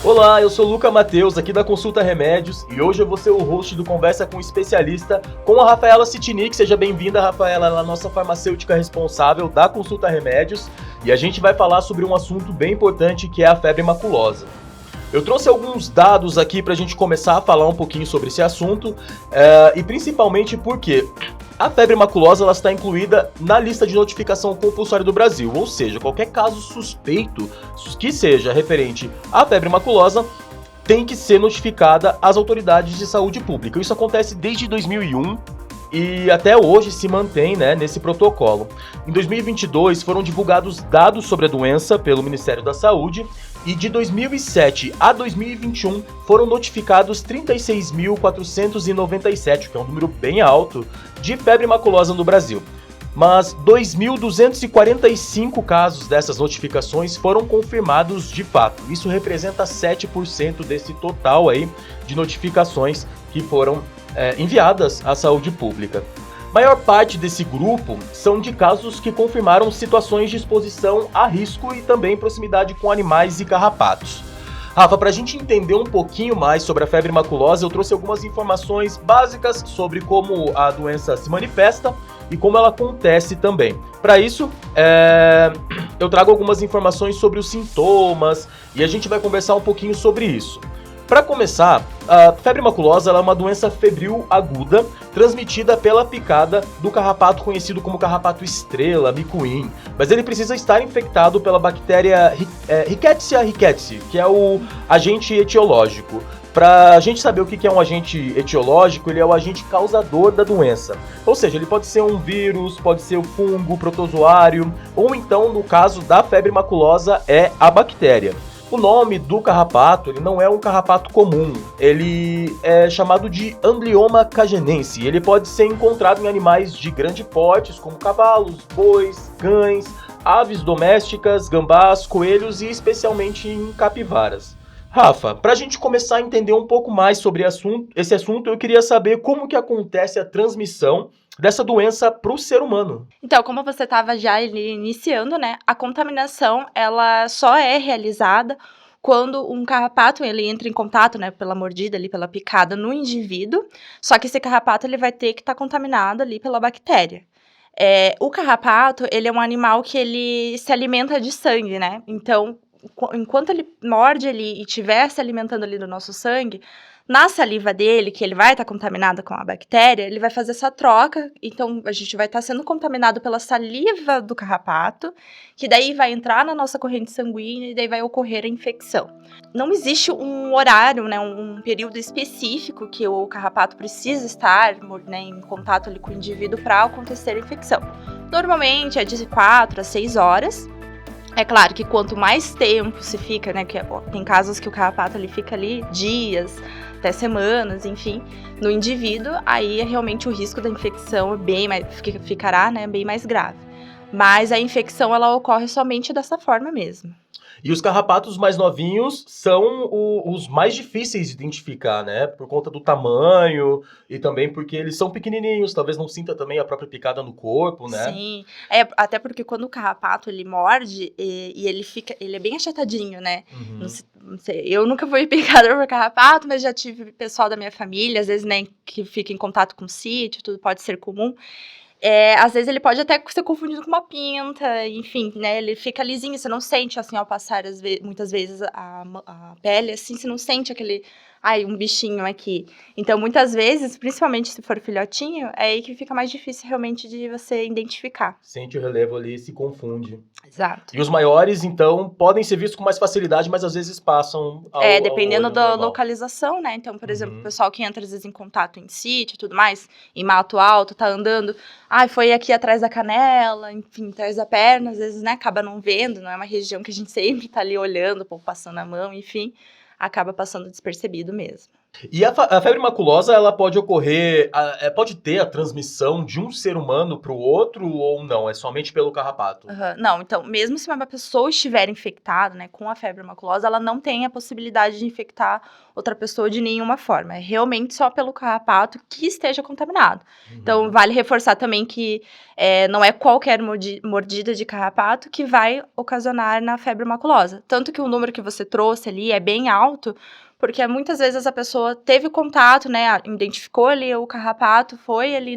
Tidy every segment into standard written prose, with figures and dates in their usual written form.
Olá, eu sou o Luca Matheus, aqui da Consulta Remédios, e hoje eu vou ser o host do Conversa com o Especialista com a Rafaela Citinic. Seja bem-vinda, Rafaela, ela é a nossa farmacêutica responsável da Consulta Remédios, e a gente vai falar sobre um assunto bem importante que é a febre maculosa. Eu trouxe alguns dados aqui para a gente começar a falar um pouquinho sobre esse assunto, e principalmente porque a febre maculosa ela está incluída na lista de notificação compulsória do Brasil, ou seja, qualquer caso suspeito que seja referente à febre maculosa tem que ser notificada às autoridades de saúde pública. Isso acontece desde 2001 e até hoje se mantém, nesse protocolo. Em 2022 foram divulgados dados sobre a doença pelo Ministério da Saúde e de 2007 a 2021 foram notificados 36.497, que é um número bem alto, de febre maculosa no Brasil. Mas 2.245 casos dessas notificações foram confirmados de fato. Isso representa 7% desse total aí de notificações que foram enviadas à saúde pública. Maior parte desse grupo são de casos que confirmaram situações de exposição a risco e também proximidade com animais e carrapatos. Rafa, para a gente entender um pouquinho mais sobre a febre maculosa, eu trouxe algumas informações básicas sobre como a doença se manifesta e como ela acontece também. Para isso, eu trago algumas informações sobre os sintomas e a gente vai conversar um pouquinho sobre isso. Para começar, a febre maculosa ela é uma doença febril aguda transmitida pela picada do carrapato conhecido como carrapato estrela, micuim, mas ele precisa estar infectado pela bactéria Rickettsia rickettsii, que é o agente etiológico. Para a gente saber o que é um agente etiológico, ele é o agente causador da doença. Ou seja, ele pode ser um vírus, pode ser o fungo, protozoário, ou então, no caso da febre maculosa, é a bactéria. O nome do carrapato, ele não é um carrapato comum, ele é chamado de Amblyomma cagenense. Ele pode ser encontrado em animais de grande porte, como cavalos, bois, cães, aves domésticas, gambás, coelhos e especialmente em capivaras. Rafa, para a gente começar a entender um pouco mais sobre esse assunto, eu queria saber como que acontece a transmissão dessa doença para o ser humano. Então, como você estava já iniciando, a contaminação, ela só é realizada quando um carrapato, ele entra em contato, pela mordida ali, pela picada no indivíduo, só que esse carrapato, ele vai ter que estar contaminado ali pela bactéria. O carrapato, ele é um animal que ele se alimenta de sangue, Então, enquanto ele morde ali e estiver se alimentando ali do nosso sangue, na saliva dele, que ele vai estar contaminado com a bactéria, ele vai fazer essa troca, então a gente vai estar sendo contaminado pela saliva do carrapato, que daí vai entrar na nossa corrente sanguínea e daí vai ocorrer a infecção. Não existe um horário, um período específico que o carrapato precisa estar em contato ali com o indivíduo para acontecer a infecção. Normalmente é de 4 a 6 horas. É claro que quanto mais tempo se fica, que tem casos que o carrapato ele fica ali dias, até semanas, enfim, no indivíduo, aí realmente o risco da infecção ficará bem mais grave. Mas a infecção ela ocorre somente dessa forma mesmo. E os carrapatos mais novinhos são os mais difíceis de identificar, por conta do tamanho e também porque eles são pequenininhos, talvez não sinta também a própria picada no corpo, Sim, até porque quando o carrapato ele morde e ele é bem achatadinho, Uhum. Não sei, eu nunca fui picada por carrapato, mas já tive pessoal da minha família, às vezes, que fica em contato com sítio, tudo pode ser comum. Às vezes ele pode até ser confundido com uma pinta, enfim, ele fica lisinho, você não sente, assim, ao passar, muitas vezes, a pele, assim, você não sente aquele, um bichinho aqui. Então, muitas vezes, principalmente se for filhotinho, é aí que fica mais difícil, realmente, de você identificar. Sente o relevo ali e se confunde. Exato. E os maiores, então, podem ser vistos com mais facilidade, mas às vezes passam dependendo ao da normal. localização, Então, por exemplo, o pessoal que entra, às vezes, em contato em sítio e tudo mais, em mato alto, tá andando, foi aqui atrás da canela, enfim, atrás da perna, às vezes, acaba não vendo, não é uma região que a gente sempre tá ali olhando, o povo passando a mão, enfim, acaba passando despercebido mesmo. E a febre maculosa, ela pode ocorrer, pode ter a transmissão de um ser humano para o outro ou não? É somente pelo carrapato? Não, então, mesmo se uma pessoa estiver infectada, né, com a febre maculosa, ela não tem a possibilidade de infectar outra pessoa de nenhuma forma. É realmente só pelo carrapato que esteja contaminado. Então, vale reforçar também que não é qualquer mordida de carrapato que vai ocasionar na febre maculosa. Tanto que o número que você trouxe ali é bem alto, porque muitas vezes essa pessoa teve contato, né, identificou ali o carrapato, foi ali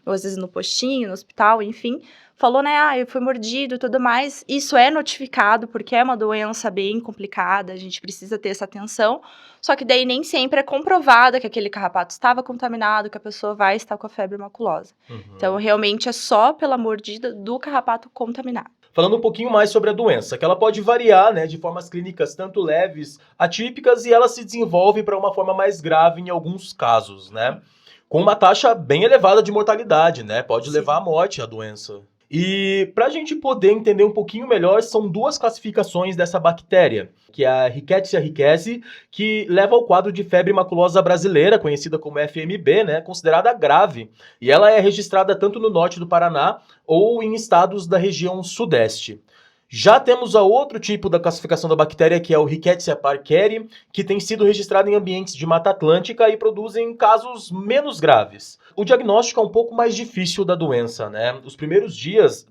ou às vezes no postinho, no hospital, enfim, falou, né, eu fui mordido e tudo mais. Isso é notificado, porque é uma doença bem complicada, a gente precisa ter essa atenção. Só que daí nem sempre é comprovado que aquele carrapato estava contaminado, que a pessoa vai estar com a febre maculosa. Então, realmente é só pela mordida do carrapato contaminado. Falando um pouquinho mais sobre a doença, que ela pode variar, né, de formas clínicas tanto leves, atípicas, e ela se desenvolve para uma forma mais grave em alguns casos, né? Com uma taxa bem elevada de mortalidade, né? Pode levar à morte a doença. E para a gente poder entender um pouquinho melhor, são duas classificações dessa bactéria, que é a Rickettsia rickettsii, que leva ao quadro de febre maculosa brasileira, conhecida como FMB, né, considerada grave. E ela é registrada tanto no norte do Paraná ou em estados da região sudeste. Já temos a outro tipo da classificação da bactéria, que é o Rickettsia parkeri, que tem sido registrado em ambientes de Mata Atlântica e produzem casos menos graves. O diagnóstico é um pouco mais difícil da doença, né? Os primeiros dias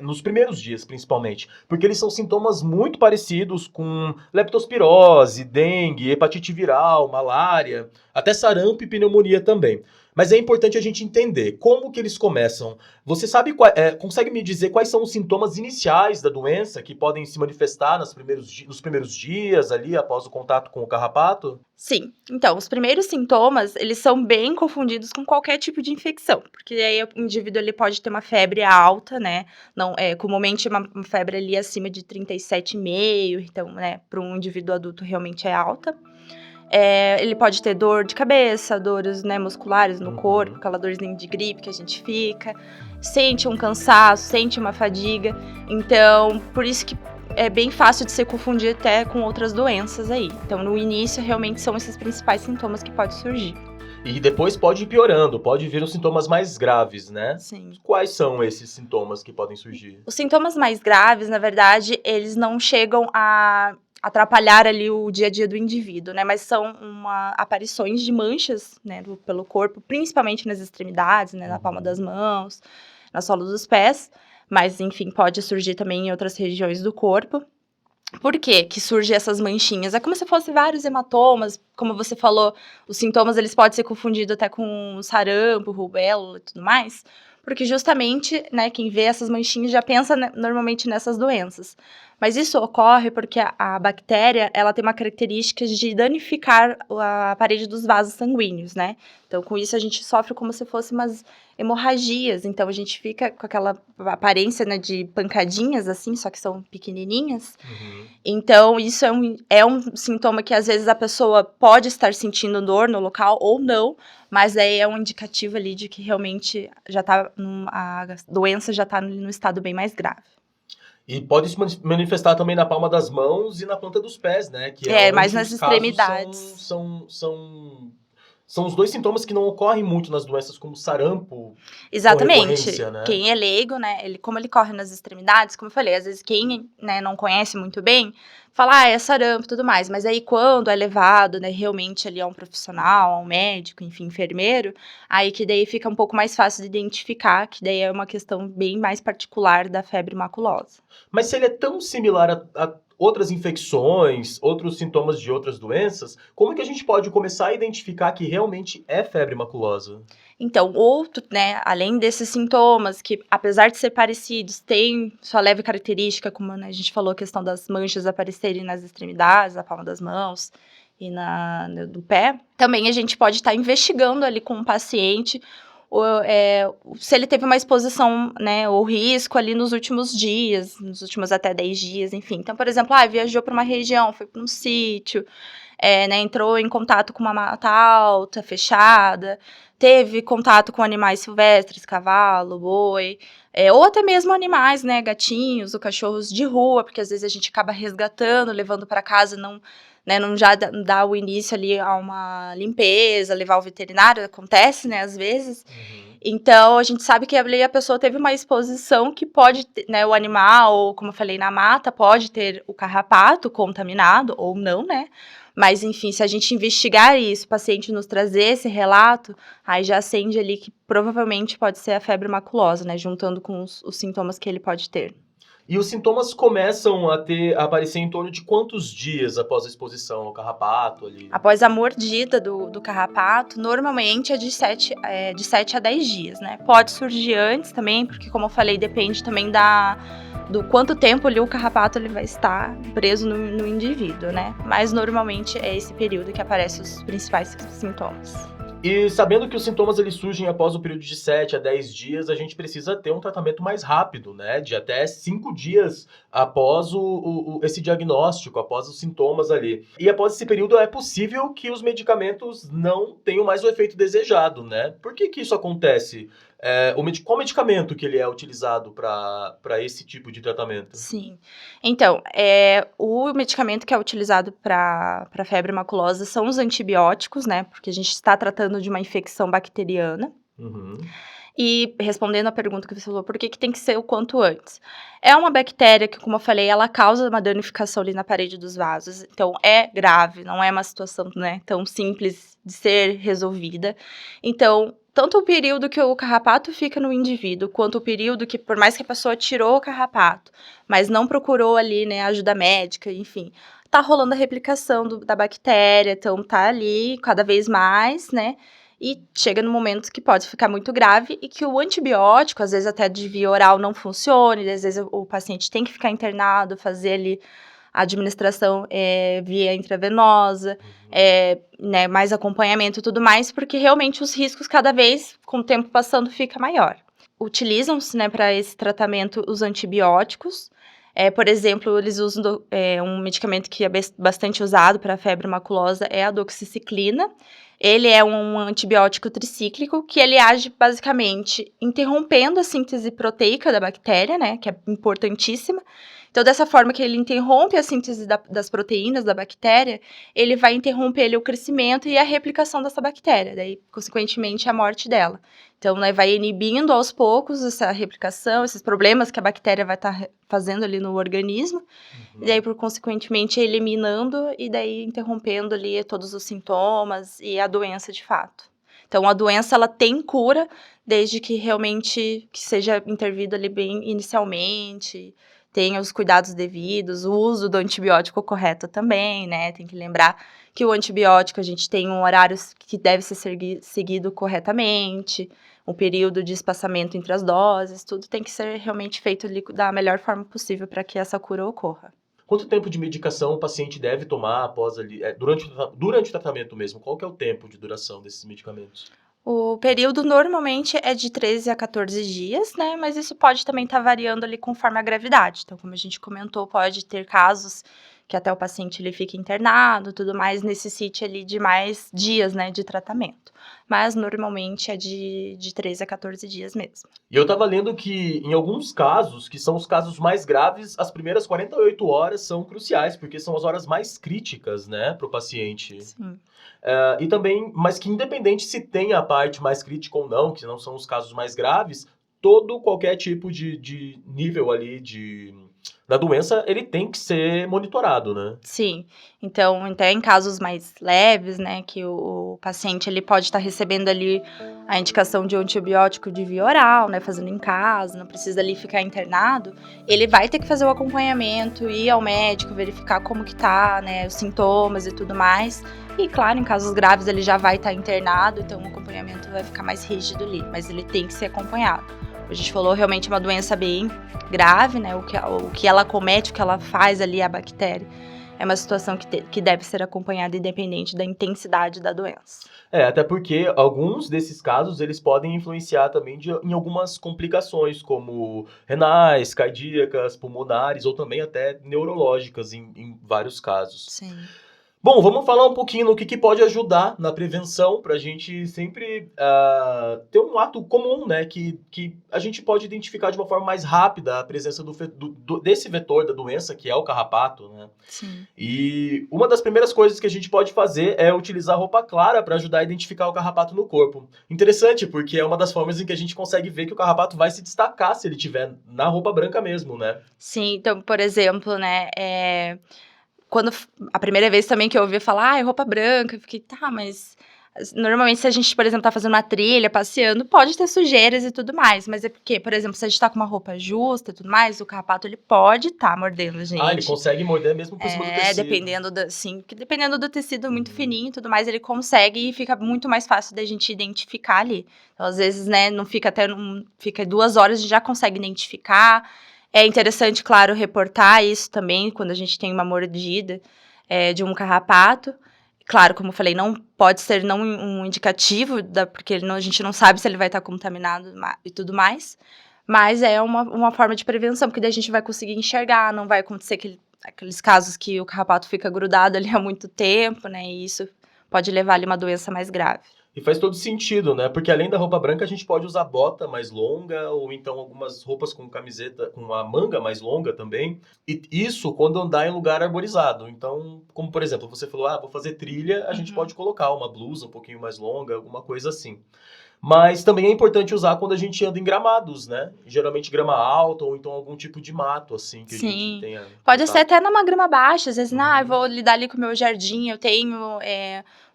nos primeiros dias, principalmente, porque eles são sintomas muito parecidos com leptospirose, dengue, hepatite viral, malária, até sarampo e pneumonia também. Mas é importante a gente entender como que eles começam. Você sabe, consegue me dizer quais são os sintomas iniciais da doença que podem se manifestar nos primeiros dias ali após o contato com o carrapato? Sim. Então, os primeiros sintomas, eles são bem confundidos com qualquer tipo de infecção, porque aí o indivíduo ele pode ter uma febre alta, né? Não, comumente uma febre ali acima de 37,5, então, né, para um indivíduo adulto realmente é alta. Ele pode ter dor de cabeça, dores, né, musculares no corpo, aquela dorzinha de gripe que a gente fica, sente um cansaço, sente uma fadiga. Então, por isso que é bem fácil de se confundir até com outras doenças aí. Então, no início, realmente são esses principais sintomas que podem surgir. E depois pode ir piorando, pode vir os sintomas mais graves, né? Sim. Quais são esses sintomas que podem surgir? Os sintomas mais graves, na verdade, eles não chegam a atrapalhar ali o dia a dia do indivíduo, né? Mas são aparições de manchas, né, pelo corpo, principalmente nas extremidades, né, na palma das mãos, na sola dos pés. Mas, enfim, pode surgir também em outras regiões do corpo. Por que que surgem essas manchinhas? É como se fossem vários hematomas, como você falou, os sintomas eles podem ser confundidos até com sarampo, rubéola e tudo mais, porque justamente, né, quem vê essas manchinhas já pensa normalmente nessas doenças. Mas isso ocorre porque a bactéria, ela tem uma característica de danificar a parede dos vasos sanguíneos, né? Então, com isso, a gente sofre como se fossem umas hemorragias. Então, a gente fica com aquela aparência, né, de pancadinhas, assim, só que são pequenininhas. Então, isso é um sintoma que, às vezes, a pessoa pode estar sentindo dor no local ou não, mas aí é um indicativo ali de que realmente a doença já está no estado bem mais grave. E pode se manifestar também na palma das mãos e na ponta dos pés, né? Que mais nas extremidades. São os dois sintomas que não ocorrem muito nas doenças como sarampo. Exatamente. Né? Quem é leigo, né, como ele corre nas extremidades, como eu falei, às vezes quem, né, não conhece muito bem, fala, é sarampo e tudo mais, mas aí quando é levado, né, realmente ali a um profissional, a um médico, enfim, enfermeiro, aí que daí fica um pouco mais fácil de identificar, que daí é uma questão bem mais particular da febre maculosa. Mas se ele é tão similar a outras infecções, outros sintomas de outras doenças, como é que a gente pode começar a identificar que realmente é febre maculosa? Então, né, além desses sintomas, que apesar de ser parecidos, tem sua leve característica, como, né, a gente falou, a questão das manchas aparecerem nas extremidades, na palma das mãos e do pé, também a gente pode estar investigando ali com o paciente se ele teve uma exposição, né, ou risco ali nos últimos dias, nos últimos até 10 dias, enfim. Então, por exemplo, viajou para uma região, foi para um sítio, né, entrou em contato com uma mata alta, fechada, teve contato com animais silvestres, cavalo, boi, ou até mesmo animais, né, gatinhos ou cachorros de rua, porque às vezes a gente acaba resgatando, levando para casa, né, não já dá o início ali a uma limpeza, levar ao veterinário, acontece, né, às vezes. Então, a gente sabe que ali a pessoa teve uma exposição que pode, né, o animal, como eu falei, na mata, pode ter o carrapato contaminado ou não, né? Mas, enfim, se a gente investigar isso, o paciente nos trazer esse relato, aí já acende ali que provavelmente pode ser a febre maculosa, né? Juntando com os sintomas que ele pode ter. E os sintomas começam a aparecer em torno de quantos dias após a exposição ao carrapato ali? Após a mordida do carrapato, normalmente é de 7 a 10 dias, né? Pode surgir antes também, porque, como eu falei, depende também do quanto tempo ali o carrapato ele vai estar preso no indivíduo, né? Mas normalmente é esse período que aparecem os principais sintomas. E sabendo que os sintomas eles surgem após o período de 7 a 10 dias, a gente precisa ter um tratamento mais rápido, né? De até 5 dias após esse diagnóstico, após os sintomas ali. E após esse período é possível que os medicamentos não tenham mais o efeito desejado, né? Por que isso acontece? Qual medicamento que ele é utilizado para esse tipo de tratamento? Sim. Então, o medicamento que é utilizado para febre maculosa são os antibióticos, né? Porque a gente está tratando de uma infecção bacteriana. Uhum. E respondendo a pergunta que você falou, por que tem que ser o quanto antes? É uma bactéria que, como eu falei, ela causa uma danificação ali na parede dos vasos. Então, é grave, não é uma situação, né, tão simples de ser resolvida. Então, tanto o período que o carrapato fica no indivíduo, quanto o período que, por mais que a pessoa tirou o carrapato, mas não procurou ali, né, ajuda médica, enfim, tá rolando a replicação da bactéria, então tá ali cada vez mais, né, e chega no momento que pode ficar muito grave e que o antibiótico, às vezes até de via oral não funcione, às vezes o paciente tem que ficar internado, fazer ali a administração via intravenosa, né, mais acompanhamento e tudo mais, porque realmente os riscos cada vez, com o tempo passando, fica maior. Utilizam-se, né, para esse tratamento os antibióticos. Por exemplo, eles usam um medicamento que é bastante usado para a febre maculosa, é a doxiciclina. Ele é um antibiótico tricíclico que ele age basicamente interrompendo a síntese proteica da bactéria, né, que é importantíssima. Então, dessa forma que ele interrompe a síntese das proteínas da bactéria, ele vai interromper ali, o crescimento e a replicação dessa bactéria, daí, consequentemente, a morte dela. Então, né, vai inibindo aos poucos essa replicação, esses problemas que a bactéria vai estar fazendo ali no organismo, e daí, por consequentemente, eliminando e daí interrompendo ali todos os sintomas e a doença de fato. Então, a doença, ela tem cura desde que realmente que seja intervido ali bem inicialmente, tenha os cuidados devidos, o uso do antibiótico correto também, né? Tem que lembrar que o antibiótico, a gente tem um horário que deve ser seguido corretamente, um período de espaçamento entre as doses, tudo tem que ser realmente feito ali da melhor forma possível para que essa cura ocorra. Quanto tempo de medicação o paciente deve tomar após ali, durante o tratamento mesmo? Qual que é o tempo de duração desses medicamentos? O período normalmente é de 13 a 14 dias, né? Mas isso pode também estar variando ali conforme a gravidade. Então, como a gente comentou, pode ter casos que até o paciente ele fica internado, tudo mais, necessite ali de mais dias, né, de tratamento. Mas normalmente é de 13 a 14 dias mesmo. E eu estava lendo que, em alguns casos, que são os casos mais graves, as primeiras 48 horas são cruciais, porque são as horas mais críticas, né, para o paciente. Sim. E também, mas que independente se tem a parte mais crítica ou não, que não são os casos mais graves, qualquer tipo de nível ali da doença, ele tem que ser monitorado, né? Sim, então até em casos mais leves, né, que o paciente ele pode estar recebendo ali a indicação de um antibiótico de via oral, né, fazendo em casa, não precisa ali ficar internado, ele vai ter que fazer o acompanhamento, ir ao médico, verificar como que tá, né, os sintomas e tudo mais, e claro, em casos graves ele já vai estar internado, então o acompanhamento vai ficar mais rígido ali, mas ele tem que ser acompanhado. A gente falou, realmente é uma doença bem grave, né? O que ela comete, o que ela faz ali, a bactéria. É uma situação que deve ser acompanhada independente da intensidade da doença. Até porque alguns desses casos, eles podem influenciar também em algumas complicações, como renais, cardíacas, pulmonares, ou também até neurológicas, em vários casos. Sim. Bom, vamos falar um pouquinho no que pode ajudar na prevenção para a gente sempre ter um ato comum, né? Que a gente pode identificar de uma forma mais rápida a presença desse vetor da doença, que é o carrapato, né? Sim. E uma das primeiras coisas que a gente pode fazer é utilizar roupa clara para ajudar a identificar o carrapato no corpo. Interessante, porque é uma das formas em que a gente consegue ver que o carrapato vai se destacar se ele estiver na roupa branca mesmo, né? Sim, então, por exemplo, né, quando a primeira vez também que eu ouvi falar: "Ai, roupa branca", eu fiquei: "Tá, mas normalmente se a gente, por exemplo, tá fazendo uma trilha, passeando, pode ter sujeiras e tudo mais, mas é porque, por exemplo, se a gente tá com uma roupa justa e tudo mais, o carrapato ele pode estar mordendo a Ah, ele gente. consegue morder mesmo por cima do tecido. Dependendo da sim, porque dependendo do tecido muito Uhum. fininho e tudo mais, ele consegue e fica muito mais fácil da gente identificar ali. Então, às vezes, né, não fica 2 horas, a gente já consegue identificar. É interessante, claro, reportar isso também, quando a gente tem uma mordida, de um carrapato. Claro, como eu falei, não pode ser não um indicativo porque a gente não sabe se ele vai estar contaminado e tudo mais, mas é uma forma de prevenção, porque daí a gente vai conseguir enxergar, não vai acontecer aqueles casos que o carrapato fica grudado ali há muito tempo, né, e isso pode levar ali uma doença mais grave. E faz todo sentido, né? Porque além da roupa branca, a gente pode usar bota mais longa, ou então algumas roupas com camiseta com a manga mais longa também. E isso quando andar em lugar arborizado. Então, como por exemplo, você falou, vou fazer trilha, a gente pode colocar uma blusa um pouquinho mais longa, alguma coisa assim. Mas também é importante usar quando a gente anda em gramados, né? Geralmente grama alta ou então algum tipo de mato, assim, que a gente Sim, tenha pode ser contato. até numa grama baixa, às vezes, eu Uhum. vou lidar ali com o meu jardim, eu tenho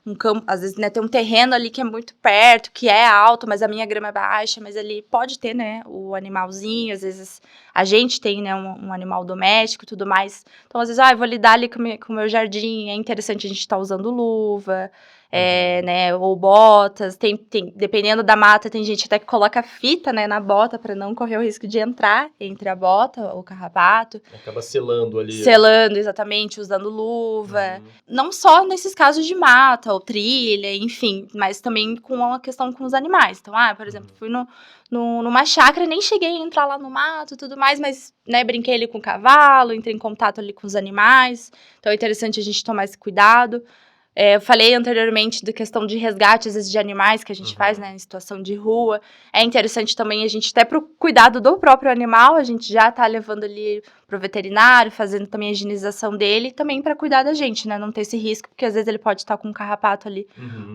um campo, às vezes, né, tem um terreno ali que é muito perto, que é alto, mas a minha grama é baixa, mas ali pode ter, né, o animalzinho, às vezes a gente tem, né, um animal doméstico e tudo mais. Então, às vezes, eu vou lidar ali com o meu jardim, é interessante a gente estar usando luva, né, ou botas, dependendo da mata, tem gente até que coloca fita, né, na bota para não correr o risco de entrar entre a bota, o carrapato. Acaba selando ali. Selando, exatamente, usando luva. Uhum. Não só nesses casos de mata ou trilha, enfim, mas também com a questão com os animais. Então, por exemplo, fui numa chácara, nem cheguei a entrar lá no mato e tudo mais, mas, né, brinquei ali com o cavalo, entrei em contato ali com os animais. Então, é interessante a gente tomar esse cuidado. Eu falei anteriormente da questão de resgate, às vezes, de animais que a gente faz, né, em situação de rua. É interessante também a gente, até pro cuidado do próprio animal, a gente já tá levando ali pro veterinário, fazendo também a higienização dele, e também para cuidar da gente, né, não ter esse risco, porque às vezes ele pode estar com um carrapato ali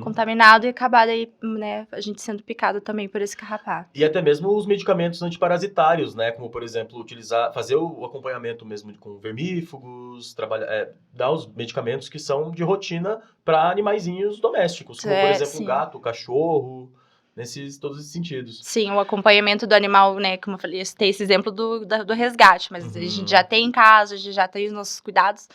contaminado e acabar daí, né, a gente sendo picado também por esse carrapato. E até mesmo os medicamentos antiparasitários, né? Como, por exemplo, fazer o acompanhamento mesmo com vermífugos, dar os medicamentos que são de rotina para animaizinhos domésticos, como, por exemplo, o Sim. gato, o cachorro, todos esses sentidos. Sim, o acompanhamento do animal, né, como eu falei, tem esse exemplo do resgate, mas a gente já tem em casa, a gente já tem os nossos cuidados,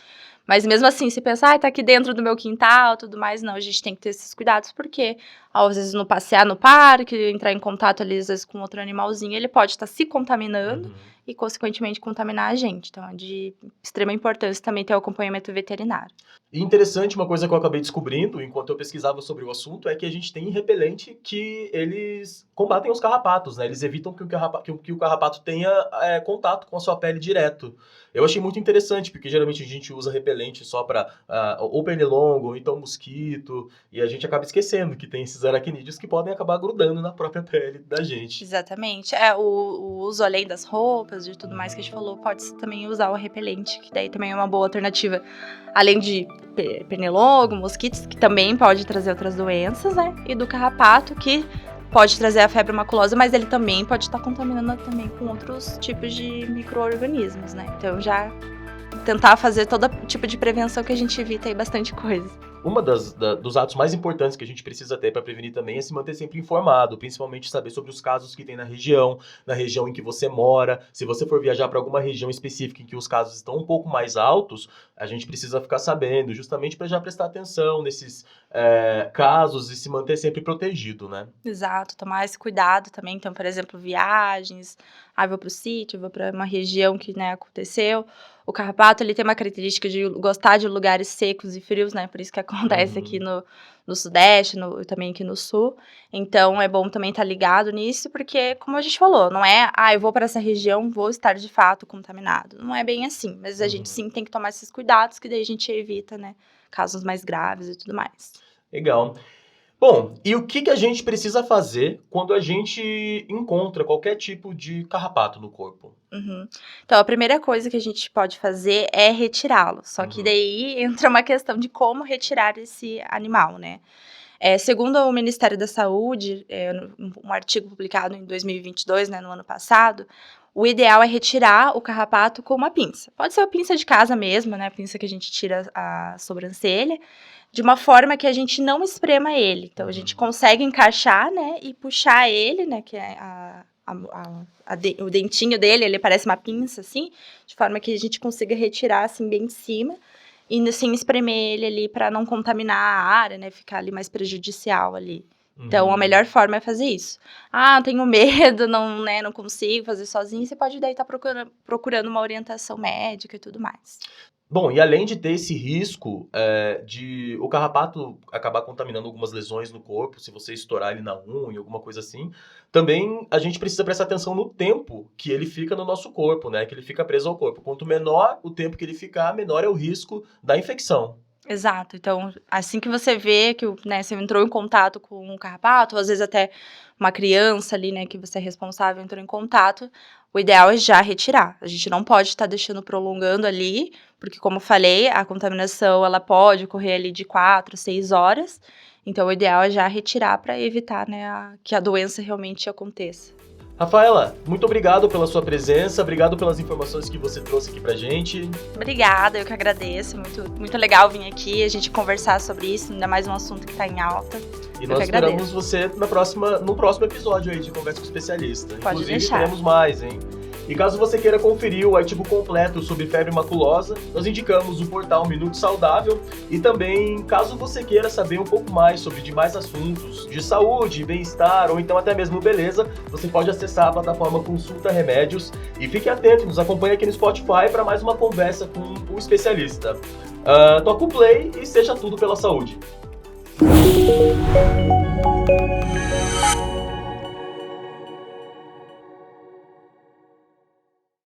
mas mesmo assim, se pensar, tá aqui dentro do meu quintal, tudo mais, não, a gente tem que ter esses cuidados, porque às vezes no passear no parque, entrar em contato ali, às vezes com outro animalzinho, ele pode estar se contaminando e, consequentemente, contaminar a gente. Então, é de extrema importância também ter o acompanhamento veterinário. E interessante, uma coisa que eu acabei descobrindo enquanto eu pesquisava sobre o assunto é que a gente tem repelente que eles combatem os carrapatos, né? Eles evitam que o carrapato tenha contato com a sua pele direto. Eu achei muito interessante, porque geralmente a gente usa repelente só para ou pernilongo, ou então mosquito, e a gente acaba esquecendo que tem esses aracnídeos que podem acabar grudando na própria pele da gente. Exatamente. O uso além das roupas, de tudo mais que a gente falou, pode-se também usar o repelente, que daí também é uma boa alternativa. Além de pernilongo, mosquitos, que também pode trazer outras doenças, né? E do carrapato, que pode trazer a febre maculosa, mas ele também pode estar contaminando também com outros tipos de micro-organismos, né? Então já tentar fazer todo tipo de prevenção que a gente evita aí bastante coisa. Uma dos atos mais importantes que a gente precisa ter para prevenir também é se manter sempre informado, principalmente saber sobre os casos que tem na região em que você mora. Se você for viajar para alguma região específica em que os casos estão um pouco mais altos, a gente precisa ficar sabendo, justamente para já prestar atenção nesses casos e se manter sempre protegido, né? Exato, tomar esse cuidado também. Então, por exemplo, viagens, eu vou para o sítio, vou para uma região que, né, aconteceu. O carrapato, ele tem uma característica de gostar de lugares secos e frios, né? Por isso que acontece aqui no Sudeste, também aqui no Sul. Então, é bom também estar ligado nisso, porque, como a gente falou, não é, eu vou para essa região, vou estar de fato contaminado. Não é bem assim, mas a gente sim tem que tomar esses cuidados, que daí a gente evita, né, casos mais graves e tudo mais. Legal. Bom, e o que a gente precisa fazer quando a gente encontra qualquer tipo de carrapato no corpo? Uhum. Então, a primeira coisa que a gente pode fazer é retirá-lo. Só que daí entra uma questão de como retirar esse animal, né? Segundo o Ministério da Saúde, um artigo publicado em 2022, né, no ano passado, o ideal é retirar o carrapato com uma pinça. Pode ser uma pinça de casa mesmo, né, a pinça que a gente tira a sobrancelha, de uma forma que a gente não esprema ele. Então, a gente consegue encaixar, né, e puxar ele, né, que é o dentinho dele, ele parece uma pinça, assim, de forma que a gente consiga retirar, assim, bem de cima, e assim espremer ele ali para não contaminar a área, né, ficar ali mais prejudicial ali. Então, a melhor forma é fazer isso. Tenho medo, não, né, não consigo fazer sozinho, você pode daí estar procurando uma orientação médica e tudo mais. Bom, e além de ter esse risco de o carrapato acabar contaminando algumas lesões no corpo, se você estourar ele na unha, alguma coisa assim, também a gente precisa prestar atenção no tempo que ele fica no nosso corpo, né? Que ele fica preso ao corpo. Quanto menor o tempo que ele ficar, menor é o risco da infecção. Exato. Então, assim que você vê que, né, você entrou em contato com um carrapato, ou às vezes até uma criança ali, né, que você é responsável, entrou em contato, o ideal é já retirar. A gente não pode estar deixando prolongando ali, porque, como eu falei, a contaminação, ela pode ocorrer ali de 4 a 6 horas. Então, o ideal é já retirar para evitar, né, que a doença realmente aconteça. Rafaela, muito obrigado pela sua presença, obrigado pelas informações que você trouxe aqui pra gente. Obrigada, eu que agradeço. Muito legal vir aqui, a gente conversar sobre isso, ainda mais um assunto que está em alta. E nós esperamos você no próximo episódio aí de Conversa com o Especialista. Pode Inclusive, deixar. teremos mais, hein? E caso você queira conferir o artigo completo sobre febre maculosa, nós indicamos o portal Minuto Saudável e também, caso você queira saber um pouco mais sobre demais assuntos de saúde, bem-estar ou então até mesmo beleza, você pode acessar a plataforma Consulta Remédios e fique atento, nos acompanhe aqui no Spotify para mais uma conversa com o especialista. Toca o play e seja tudo pela saúde.